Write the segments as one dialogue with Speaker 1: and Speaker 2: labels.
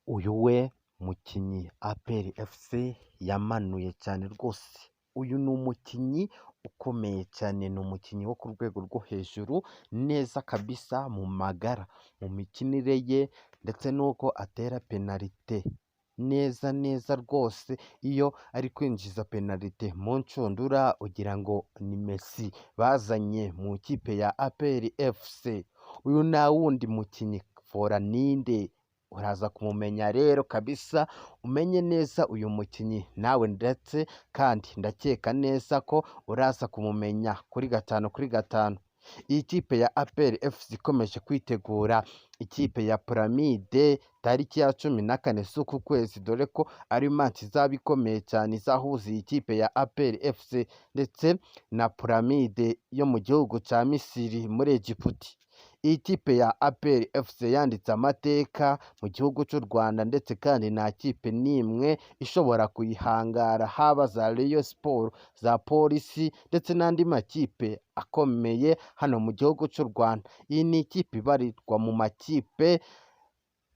Speaker 1: Uyu we mukinnyi APR FC yamanuye cyane rwose. Uyu ni umukinnyi ukomeye cyane, ni umukinnyi wo ku rwego rwo hejuru, neza kabisa mu magara, mu mikinire ye ndetse n'uko atera penalite. Neza rwose, iyo ari kwinjiza penalite mu nshundura ugira ngo ni Messi bazanye mu ikipe ya APR FC. Uyu nta wundi mukinnyi fora ninde, uraza kumumenya rero kabisa, umenye neza uyu mukinnyi nawe, ndetse kandi ndakeka neza ko uraza kumumenya kuri 5/5. Iyi kipe ya APR FC ikomeje kwitegura ikipe ya Pyramide tariki ya 14 z'uku kwezi, dore ko ari match izaba ikomeye cyane izahuza iyi kipe ya APR FC ndetse na Pyramide yo mu gihugu cya Misiri muri Egiputi. Iyi kipe ya APR FC yanditse amateka mu gihugu cy'u Rwanda, ndetse kandi nta kipe n'imwe ishobora kuyihangara, haba za Rayon Sport, za Polisi ndetse n'andi makipe akomeye hano mu gihugu cy'u Rwanda. Iyi ni ikipe ibarirwa mu makipe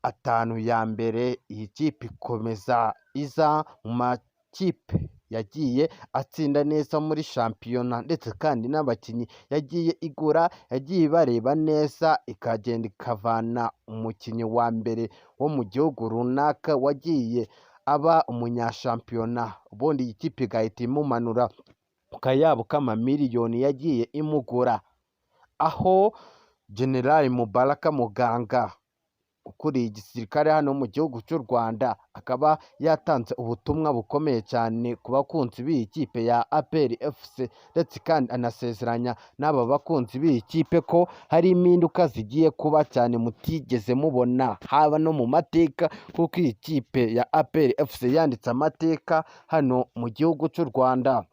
Speaker 1: 5 ya mbere. Iyi kipe ikomeza iza mu makipe yagiye atsinda neza muri shampiyona, ndetse kandi n'abakinnyi yagiye igura, yagiye ibareba neza, ikagenda ikavana umukinnyi wa mbere wo mu gihugu runaka wagiye aba umunyashampiyona, ubundi iyi kipe igahita imumanura ku kayabo k'amamiliyoni yagiye imugura. Aho General Mubaraka Muganga ukuriye igisirikare hano mu gihugu cy'u Rwanda akaba yatanze ubutumwa bukomeye cyane ku bakunzi b'iyi kipe ya APR FC, ndetse kandi anasezeranya n'aba bakunzi b'iyi kipe ko hari impinduka zigiye kuba cyane mutigeze mubona, haba no mu mateka, kuko iyi kipe ya APR FC yanditse amateka hano mu gihugu cy'u Rwanda.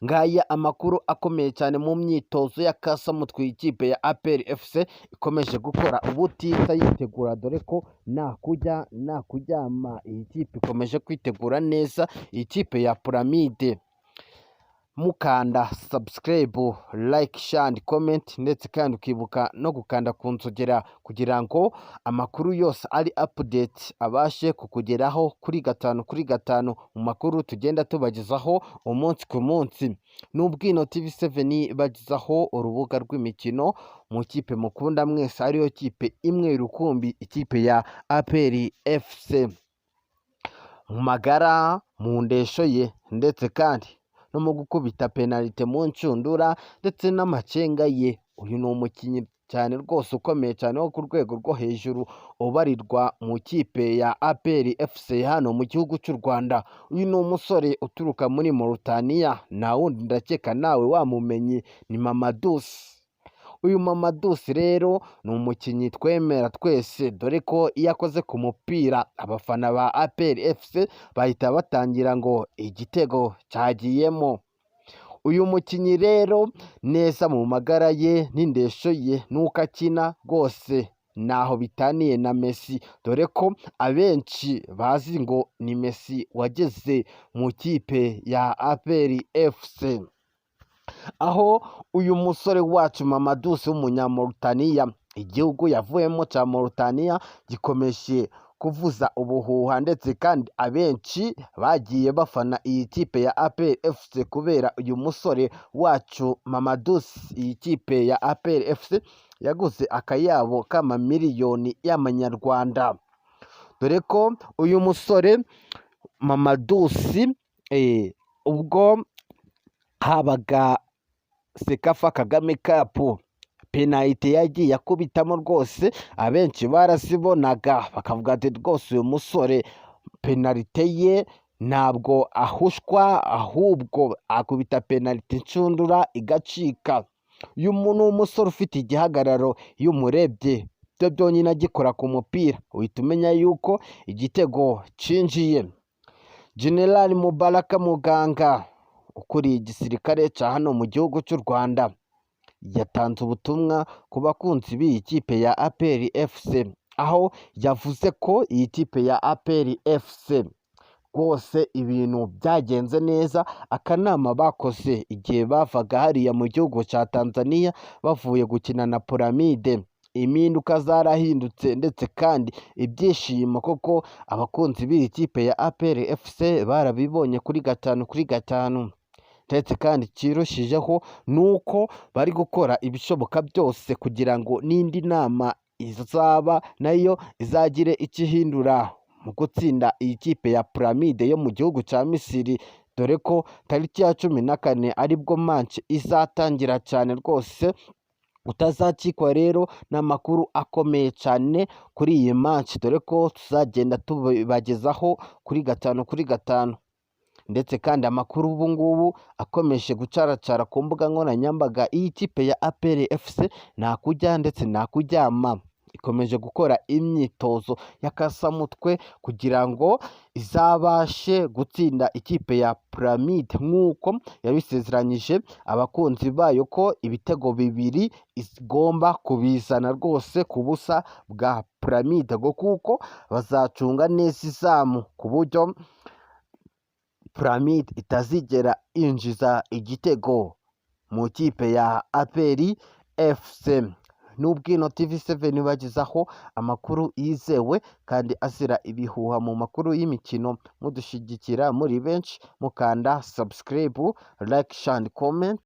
Speaker 1: Ngaya amakuru akomeye cyane mu myitozo ya kasamutwe ikipe ya APR FC ikomeje gukora ubutitsa yitegura, dore ko nta kujya nta kuryama. Iyi kipe ikomeje kwitegura neza, iyi kipe ya Pyramide. Mukanda subscribe, like, share and comment, ndetse kandi ukibuka no gukanda ku nzogera kugira ngo amakuru yose ari update abashe kukugeraho kuri 5/5 mu makuru tugenda tubagezaho umunsi ku munsi. N'ubwino TV7 bagezaho urubuga rw'imikino mu kipe mukunda mwese, ariyo kipe imwe rukumbi, ikipe ya APR FC. Mu magara, mu ndesho ye, ndetse kandi no mu gukubita penalite mu nshundura ndetse n'amacenga ye, uyu ni umukinnyi cyane rwose ukomeye cyane wo ku rwego rwo hejuru, ubarirwa mu kipe ya APR FC hano mu gihugu cy'u Rwanda. Uyu ni umusore uturuka muri Mauritania, nta wundi ndakeka nawe wamumenye, ni Mamadouce. Uyu Mamadouce rero ni umukinnyi twemera twese, dore ko iyo akoze ku mupira abafana ba APR FC bahita batangira ngo igitego cyagiyemo. Uyu mukinnyi rero neza mu magara ye n'indesho ye n'uko akina rwose naho bitaniye na Messi, dore ko abenshi bazi ngo ni Messi wageze mu kipe ya APR FC. Aho uyu musore wacu Mamadouce w'umunyamauritania, igihugu yavuyemo cya Mauritania gikomeje kuvuza ubuhuha, ndetse kandi abenshi bagiye bafana iyi kipe ya APR FC kubera uyu musore wacu Mamadouce. Iyi kipe ya APR FC yaguze akayabo k'amamiliyoni y'amanyarwanda, dore ko uyu musore Mamadouce ubwo habaga Sekafa Kagame Cup, penalite yagiye akubitamo rwose abenshi barasibonaga bakavuga ati rwose uyu musore penalite ye ntabwo ahushwa, ahubwo akubita penalite inshundura igacika. Uyu muntu w'umusore ufite igihagararo, iyo umurebye byo byonyine agikora ku mupira uhita umenya yuko igitego cinjiye. General Mubaraka Muganga ukuriye igisirikare cya hano mu gihugu cy'u Rwanda yatanze ubutumwa ku bakunzi b'iyi kipe ya APR FC, aho yavuze ko iyi kipe ya APR FC rwose ibintu byagenze neza. Akanama bakoze igihe bavaga hariya mu gihugu cya Tanzania bavuye gukina na Pyramide, impinduka zarahindutse ndetse kandi ibyishimo koko abakunzi b'iyi kipe ya APR FC barabibonye kuri 5/5 ndetse kandi kirushijeho nuko bari gukora ibishoboka byose kugira ngo n'indi nama izaba nayo izagire icyo ihindura mu gutsinda iyi kipe ya Pyramide yo mu gihugu cya Misiri, dore ko tariki ya 14 aribwo match izatangira cyane rwose. Utazakikwa rero n'amakuru akomeye cyane kuri iyi match, dore ko tuzagenda tubagezaho kuri 5/5 ndetse kandi amakuru ubu ngubu akomeje gucaracara ku mbuga nkoranyambaga. Iyi kipe ya APR FC nta kujya ndetse nta kuryama, ikomeje gukora imyitozo y'akasamutwe kugira ngo izabashe gutsinda ikipe ya Pyramide nk'uko yabisezeranyije abakunzi bayo ko ibitego 2 igomba kubizana rwose ku busa bwa Pyramide, ngo kuko bazacunga neza izamu ku buryo Pyramide itazigera yinjiza igitego mu kipe ya APR FC. N'ubwino TV7 bagezaho amakuru yizewe kandi azira ibihuha mu makuru y'imikino, mudushyigikira muri benshi mukanda subscribe, like, share and comment.